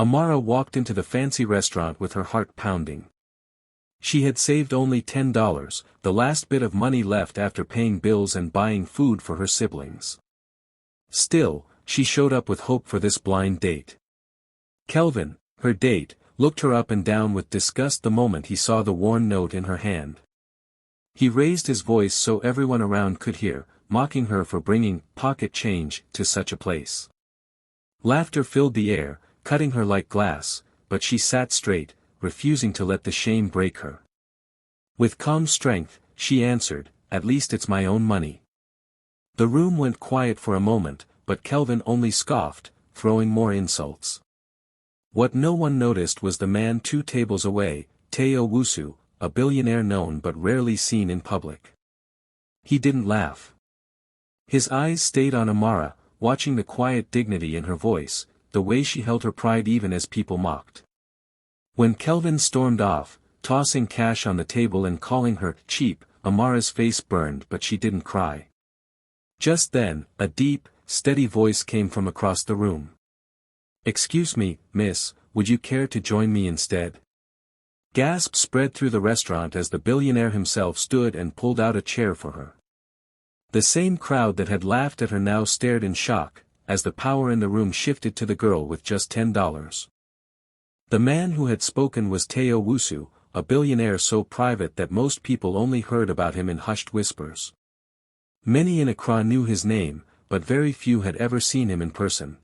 Amara walked into the fancy restaurant with her heart pounding. She had saved only $10, the last bit of money left after paying bills and buying food for her siblings. Still, she showed up with hope for this blind date. Kelvin, her date, looked her up and down with disgust the moment he saw the worn note in her hand. He raised his voice so everyone around could hear, mocking her for bringing pocket change to such a place. Laughter filled the air, cutting her like glass, but she sat straight, refusing to let the shame break her. With calm strength, she answered, "At least it's my own money." The room went quiet for a moment, but Kelvin only scoffed, throwing more insults. What no one noticed was the man 2 tables away, Teo Wusu, a billionaire known but rarely seen in public. He didn't laugh. His eyes stayed on Amara, watching the quiet dignity in her voice, the way she held her pride even as people mocked. When Kelvin stormed off, tossing cash on the table and calling her cheap, Amara's face burned but she didn't cry. Just then, a deep, steady voice came from across the room. "Excuse me, miss, would you care to join me instead?" Gasps spread through the restaurant as the billionaire himself stood and pulled out a chair for her. The same crowd that had laughed at her now stared in shock, as the power in the room shifted to the girl with just $10. The man who had spoken was Teo Wusu, a billionaire so private that most people only heard about him in hushed whispers. Many in Accra knew his name, but very few had ever seen him in person.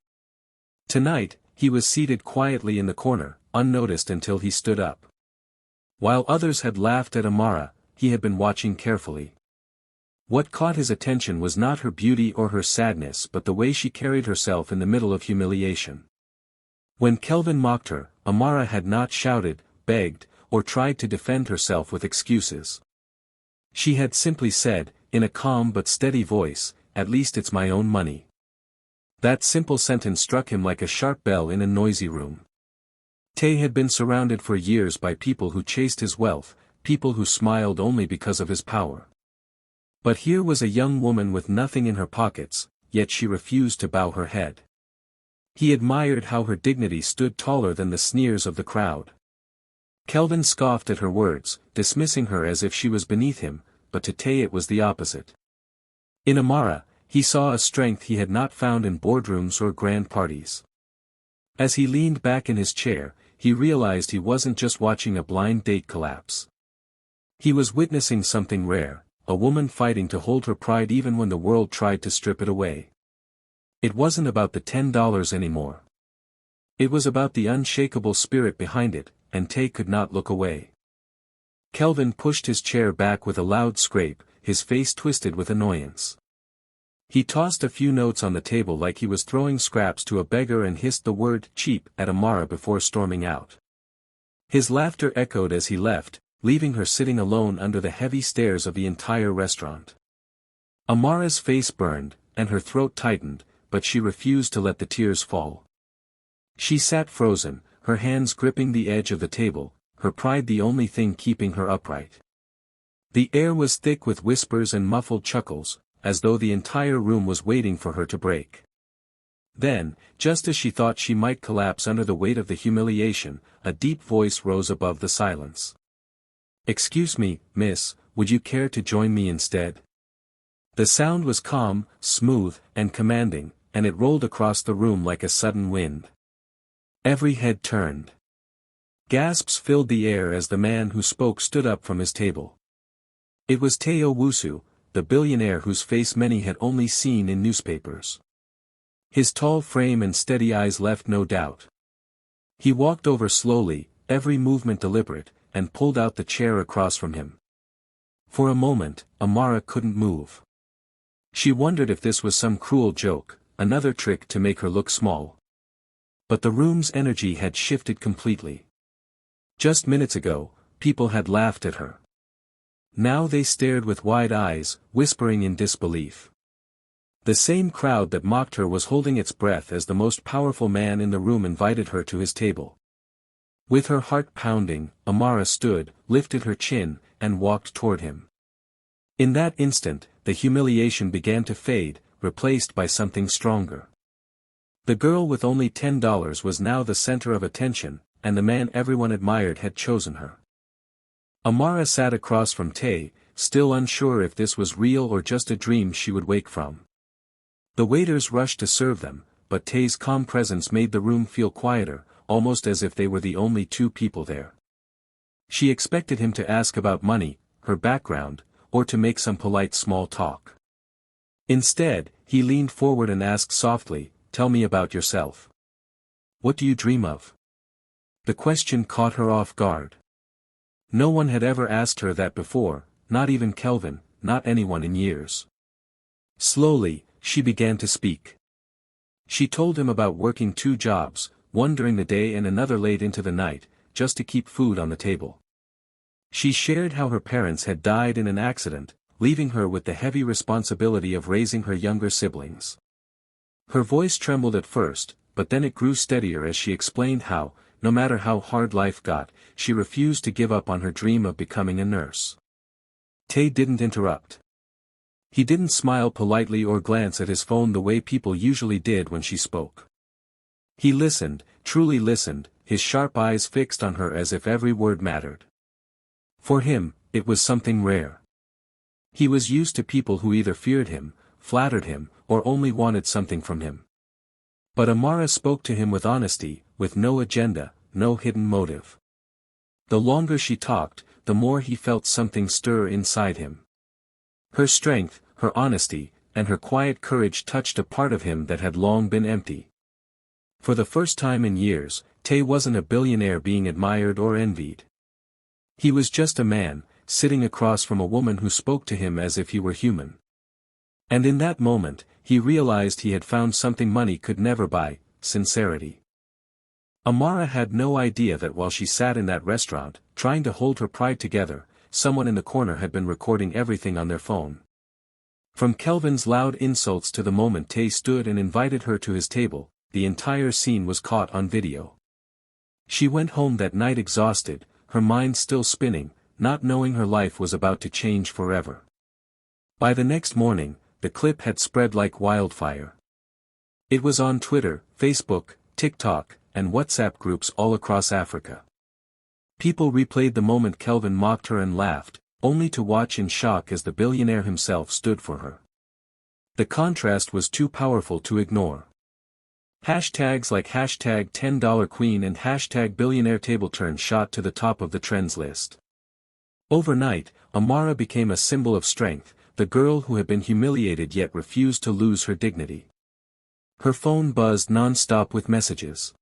Tonight, he was seated quietly in the corner, unnoticed until he stood up. While others had laughed at Amara, he had been watching carefully. What caught his attention was not her beauty or her sadness but the way she carried herself in the middle of humiliation. When Kelvin mocked her, Amara had not shouted, begged, or tried to defend herself with excuses. She had simply said, in a calm but steady voice, "At least it's my own money." That simple sentence struck him like a sharp bell in a noisy room. Tay had been surrounded for years by people who chased his wealth, people who smiled only because of his power. But here was a young woman with nothing in her pockets, yet she refused to bow her head. He admired how her dignity stood taller than the sneers of the crowd. Kelvin scoffed at her words, dismissing her as if she was beneath him, but to Tay it was the opposite. In Amara, he saw a strength he had not found in boardrooms or grand parties. As he leaned back in his chair, he realized he wasn't just watching a blind date collapse. He was witnessing something rare, a woman fighting to hold her pride even when the world tried to strip it away. It wasn't about the $10 anymore. It was about the unshakable spirit behind it, and Tay could not look away. Kelvin pushed his chair back with a loud scrape, his face twisted with annoyance. He tossed a few notes on the table like he was throwing scraps to a beggar and hissed the word "cheap" at Amara before storming out. His laughter echoed as he left, leaving her sitting alone under the heavy stares of the entire restaurant. Amara's face burned, and her throat tightened, but she refused to let the tears fall. She sat frozen, her hands gripping the edge of the table, her pride the only thing keeping her upright. The air was thick with whispers and muffled chuckles, as though the entire room was waiting for her to break. Then, just as she thought she might collapse under the weight of the humiliation, a deep voice rose above the silence. "Excuse me, miss, would you care to join me instead?" The sound was calm, smooth, and commanding, and it rolled across the room like a sudden wind. Every head turned. Gasps filled the air as the man who spoke stood up from his table. It was Teo Wusu, the billionaire whose face many had only seen in newspapers. His tall frame and steady eyes left no doubt. He walked over slowly, every movement deliberate, and pulled out the chair across from him. For a moment, Amara couldn't move. She wondered if this was some cruel joke, another trick to make her look small. But the room's energy had shifted completely. Just minutes ago, people had laughed at her. Now they stared with wide eyes, whispering in disbelief. The same crowd that mocked her was holding its breath as the most powerful man in the room invited her to his table. With her heart pounding, Amara stood, lifted her chin, and walked toward him. In that instant, the humiliation began to fade, replaced by something stronger. The girl with only $10 was now the center of attention, and the man everyone admired had chosen her. Amara sat across from Tay, still unsure if this was real or just a dream she would wake from. The waiters rushed to serve them, but Tay's calm presence made the room feel quieter, almost as if they were the only two people there. She expected him to ask about money, her background, or to make some polite small talk. Instead, he leaned forward and asked softly, "Tell me about yourself. What do you dream of?" The question caught her off guard. No one had ever asked her that before, not even Kelvin, not anyone in years. Slowly, she began to speak. She told him about working 2 jobs, one during the day and another late into the night, just to keep food on the table. She shared how her parents had died in an accident, leaving her with the heavy responsibility of raising her younger siblings. Her voice trembled at first, but then it grew steadier as she explained how, no matter how hard life got, she refused to give up on her dream of becoming a nurse. Tay didn't interrupt. He didn't smile politely or glance at his phone the way people usually did when she spoke. He listened, truly listened, his sharp eyes fixed on her as if every word mattered. For him, it was something rare. He was used to people who either feared him, flattered him, or only wanted something from him. But Amara spoke to him with honesty, with no agenda, no hidden motive. The longer she talked, the more he felt something stir inside him. Her strength, her honesty, and her quiet courage touched a part of him that had long been empty. For the first time in years, Tay wasn't a billionaire being admired or envied. He was just a man, sitting across from a woman who spoke to him as if he were human. And in that moment, he realized he had found something money could never buy: sincerity. Amara had no idea that while she sat in that restaurant, trying to hold her pride together, someone in the corner had been recording everything on their phone. From Kelvin's loud insults to the moment Tay stood and invited her to his table, the entire scene was caught on video. She went home that night exhausted, her mind still spinning, not knowing her life was about to change forever. By the next morning, the clip had spread like wildfire. It was on Twitter, Facebook, TikTok, and WhatsApp groups all across Africa. People replayed the moment Kelvin mocked her and laughed, only to watch in shock as the billionaire himself stood for her. The contrast was too powerful to ignore. Hashtags like hashtag $10 Queen and hashtag Billionaire Table Turn shot to the top of the trends list. Overnight, Amara became a symbol of strength, the girl who had been humiliated yet refused to lose her dignity. Her phone buzzed non-stop with messages.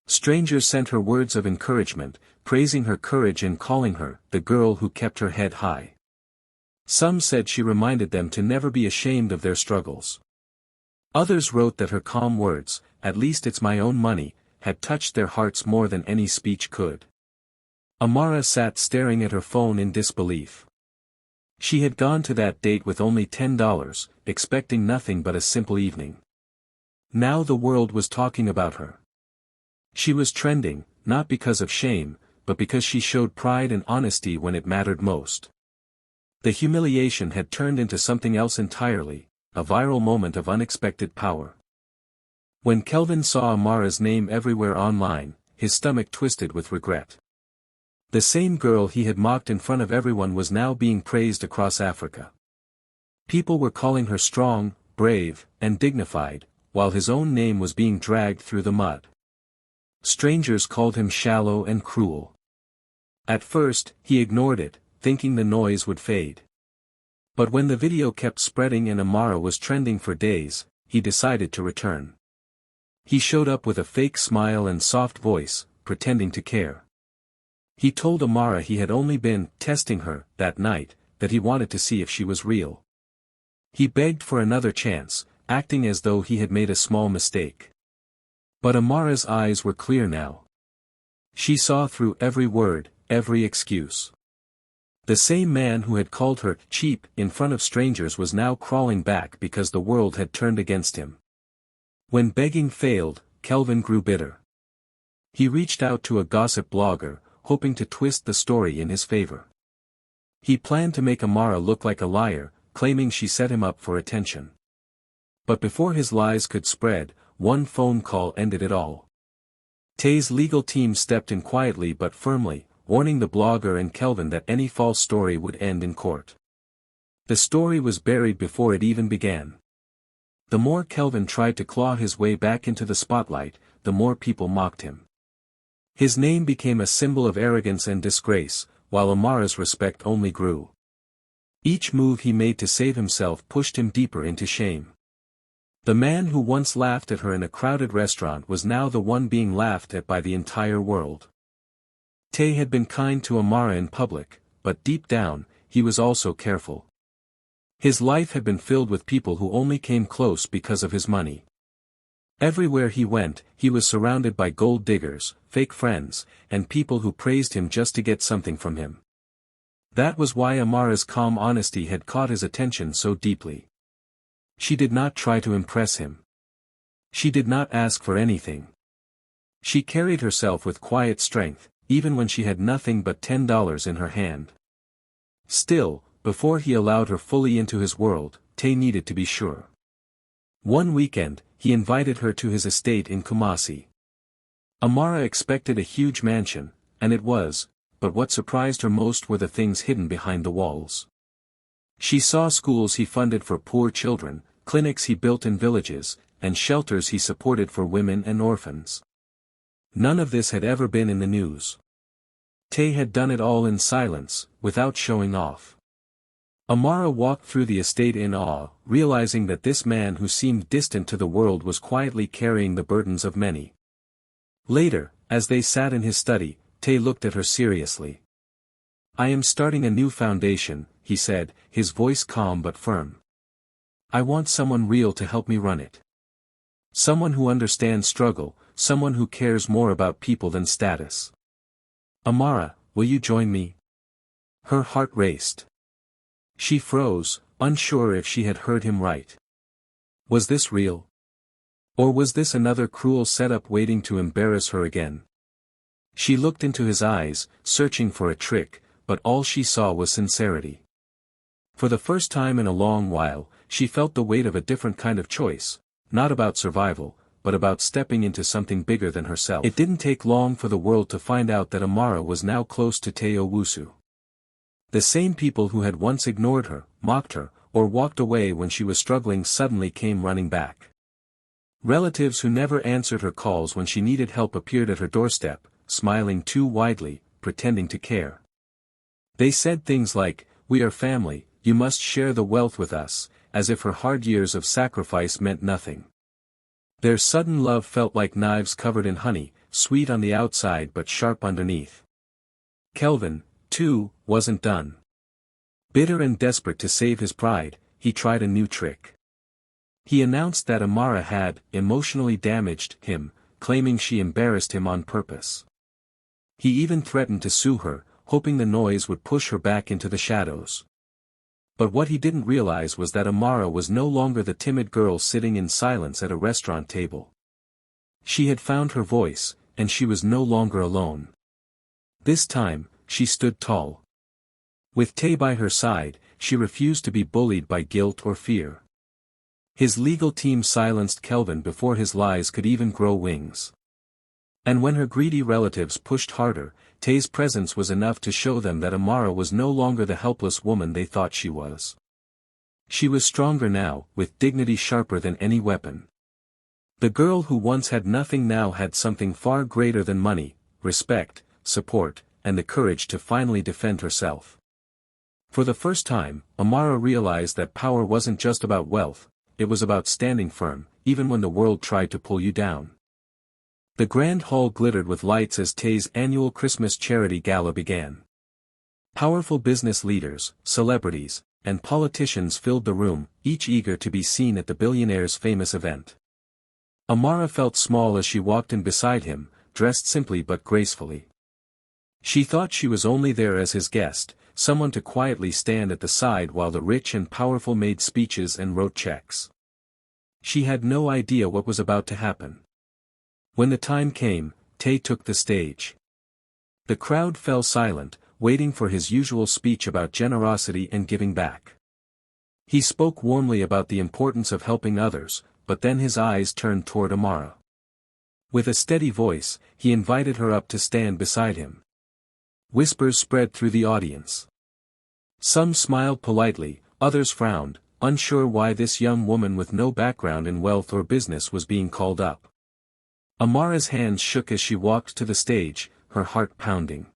Strangers sent her words of encouragement, praising her courage and calling her the girl who kept her head high. Some said she reminded them to never be ashamed of their struggles. Others wrote that her calm words, "At least it's my own money," had touched their hearts more than any speech could. Amara sat staring at her phone in disbelief. She had gone to that date with only $10, expecting nothing but a simple evening. Now the world was talking about her. She was trending, not because of shame, but because she showed pride and honesty when it mattered most. The humiliation had turned into something else entirely, a viral moment of unexpected power. When Kelvin saw Amara's name everywhere online, his stomach twisted with regret. The same girl he had mocked in front of everyone was now being praised across Africa. People were calling her strong, brave, and dignified, while his own name was being dragged through the mud. Strangers called him shallow and cruel. At first, he ignored it, thinking the noise would fade. But when the video kept spreading and Amara was trending for days, he decided to return. He showed up with a fake smile and soft voice, pretending to care. He told Amara he had only been testing her that night, that he wanted to see if she was real. He begged for another chance, acting as though he had made a small mistake. But Amara's eyes were clear now. She saw through every word, every excuse. The same man who had called her cheap in front of strangers was now crawling back because the world had turned against him. When begging failed, Kelvin grew bitter. He reached out to a gossip blogger, hoping to twist the story in his favor. He planned to make Amara look like a liar, claiming she set him up for attention. But before his lies could spread, one phone call ended it all. Tay's legal team stepped in quietly but firmly, warning the blogger and Kelvin that any false story would end in court. The story was buried before it even began. The more Kelvin tried to claw his way back into the spotlight, the more people mocked him. His name became a symbol of arrogance and disgrace, while Amara's respect only grew. Each move he made to save himself pushed him deeper into shame. The man who once laughed at her in a crowded restaurant was now the one being laughed at by the entire world. Tay had been kind to Amara in public, but deep down, he was also careful. His life had been filled with people who only came close because of his money. Everywhere he went, he was surrounded by gold diggers, fake friends, and people who praised him just to get something from him. That was why Amara's calm honesty had caught his attention so deeply. She did not try to impress him. She did not ask for anything. She carried herself with quiet strength, even when she had nothing but $10 in her hand. Still, before he allowed her fully into his world, Tay needed to be sure. One weekend, he invited her to his estate in Kumasi. Amara expected a huge mansion, and it was, but what surprised her most were the things hidden behind the walls. She saw schools he funded for poor children, clinics he built in villages, and shelters he supported for women and orphans. None of this had ever been in the news. Tay had done it all in silence, without showing off. Amara walked through the estate in awe, realizing that this man who seemed distant to the world was quietly carrying the burdens of many. Later, as they sat in his study, Tay looked at her seriously. "I am starting a new foundation," he said, his voice calm but firm. "I want someone real to help me run it. Someone who understands struggle, someone who cares more about people than status. Amara, will you join me?" Her heart raced. She froze, unsure if she had heard him right. Was this real? Or was this another cruel setup waiting to embarrass her again? She looked into his eyes, searching for a trick, but all she saw was sincerity. For the first time in a long while, she felt the weight of a different kind of choice, not about survival, but about stepping into something bigger than herself. It didn't take long for the world to find out that Amara was now close to Tay Owusu. The same people who had once ignored her, mocked her, or walked away when she was struggling suddenly came running back. Relatives who never answered her calls when she needed help appeared at her doorstep, smiling too widely, pretending to care. They said things like, "We are family, you must share the wealth with us," as if her hard years of sacrifice meant nothing. Their sudden love felt like knives covered in honey, sweet on the outside but sharp underneath. Kelvin, too, wasn't done. Bitter and desperate to save his pride, he tried a new trick. He announced that Amara had emotionally damaged him, claiming she embarrassed him on purpose. He even threatened to sue her, hoping the noise would push her back into the shadows. But what he didn't realize was that Amara was no longer the timid girl sitting in silence at a restaurant table. She had found her voice, and she was no longer alone. This time, she stood tall. With Tay by her side, she refused to be bullied by guilt or fear. His legal team silenced Kelvin before his lies could even grow wings. And when her greedy relatives pushed harder, Tay's presence was enough to show them that Amara was no longer the helpless woman they thought she was. She was stronger now, with dignity sharper than any weapon. The girl who once had nothing now had something far greater than money, respect, support, and the courage to finally defend herself. For the first time, Amara realized that power wasn't just about wealth, it was about standing firm, even when the world tried to pull you down. The grand hall glittered with lights as Tay's annual Christmas charity gala began. Powerful business leaders, celebrities, and politicians filled the room, each eager to be seen at the Billionaire's famous event. Amara felt small as she walked in beside him, dressed simply but gracefully. She thought she was only there as his guest, someone to quietly stand at the side while the rich and powerful made speeches and wrote checks. She had no idea what was about to happen. When the time came, Tay took the stage. The crowd fell silent, waiting for his usual speech about generosity and giving back. He spoke warmly about the importance of helping others, but then his eyes turned toward Amara. With a steady voice, he invited her up to stand beside him. Whispers spread through the audience. Some smiled politely, others frowned, unsure why this young woman with no background in wealth or business was being called up. Amara's hands shook as she walked to the stage, her heart pounding.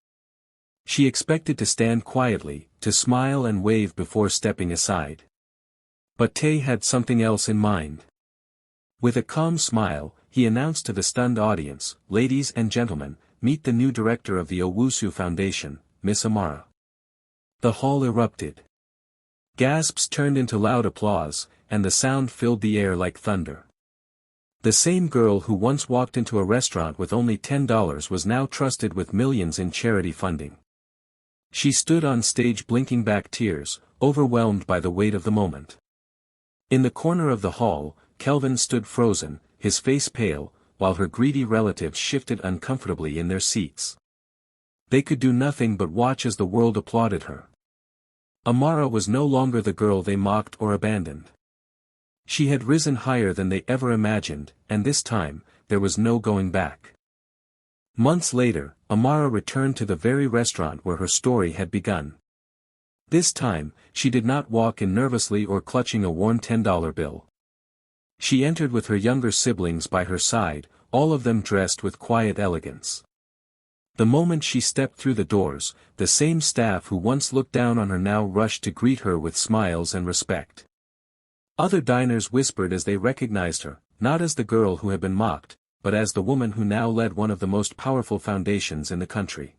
She expected to stand quietly, to smile and wave before stepping aside. But Tay had something else in mind. With a calm smile, he announced to the stunned audience, "Ladies and gentlemen, meet the new director of the Owusu Foundation, Miss Amara." The hall erupted. Gasps turned into loud applause, and the sound filled the air like thunder. The same girl who once walked into a restaurant with only $10 was now trusted with millions in charity funding. She stood on stage blinking back tears, overwhelmed by the weight of the moment. In the corner of the hall, Kelvin stood frozen, his face pale, while her greedy relatives shifted uncomfortably in their seats. They could do nothing but watch as the world applauded her. Amara was no longer the girl they mocked or abandoned. She had risen higher than they ever imagined, and this time, there was no going back. Months later, Amara returned to the very restaurant where her story had begun. This time, she did not walk in nervously or clutching a worn $10 bill. She entered with her younger siblings by her side, all of them dressed with quiet elegance. The moment she stepped through the doors, the same staff who once looked down on her now rushed to greet her with smiles and respect. Other diners whispered as they recognized her, not as the girl who had been mocked, but as the woman who now led one of the most powerful foundations in the country.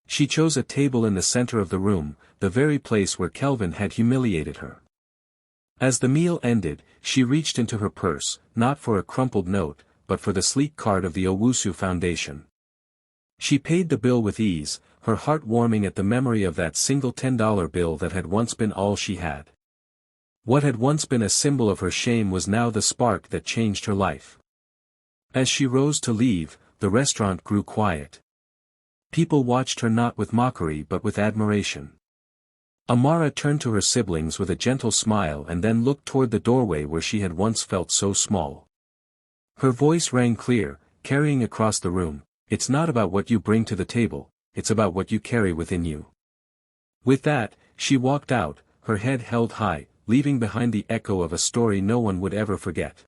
She chose a table in the center of the room, the very place where Kelvin had humiliated her. As the meal ended, she reached into her purse, not for a crumpled note, but for the sleek card of the Owusu Foundation. She paid the bill with ease, her heart warming at the memory of that single $10 bill that had once been all she had. What had once been a symbol of her shame was now the spark that changed her life. As she rose to leave, the restaurant grew quiet. People watched her not with mockery but with admiration. Amara turned to her siblings with a gentle smile and then looked toward the doorway where she had once felt so small. Her voice rang clear, carrying across the room, "It's not about what you bring to the table, it's about what you carry within you." With that, she walked out, her head held high, leaving behind the echo of a story no one would ever forget.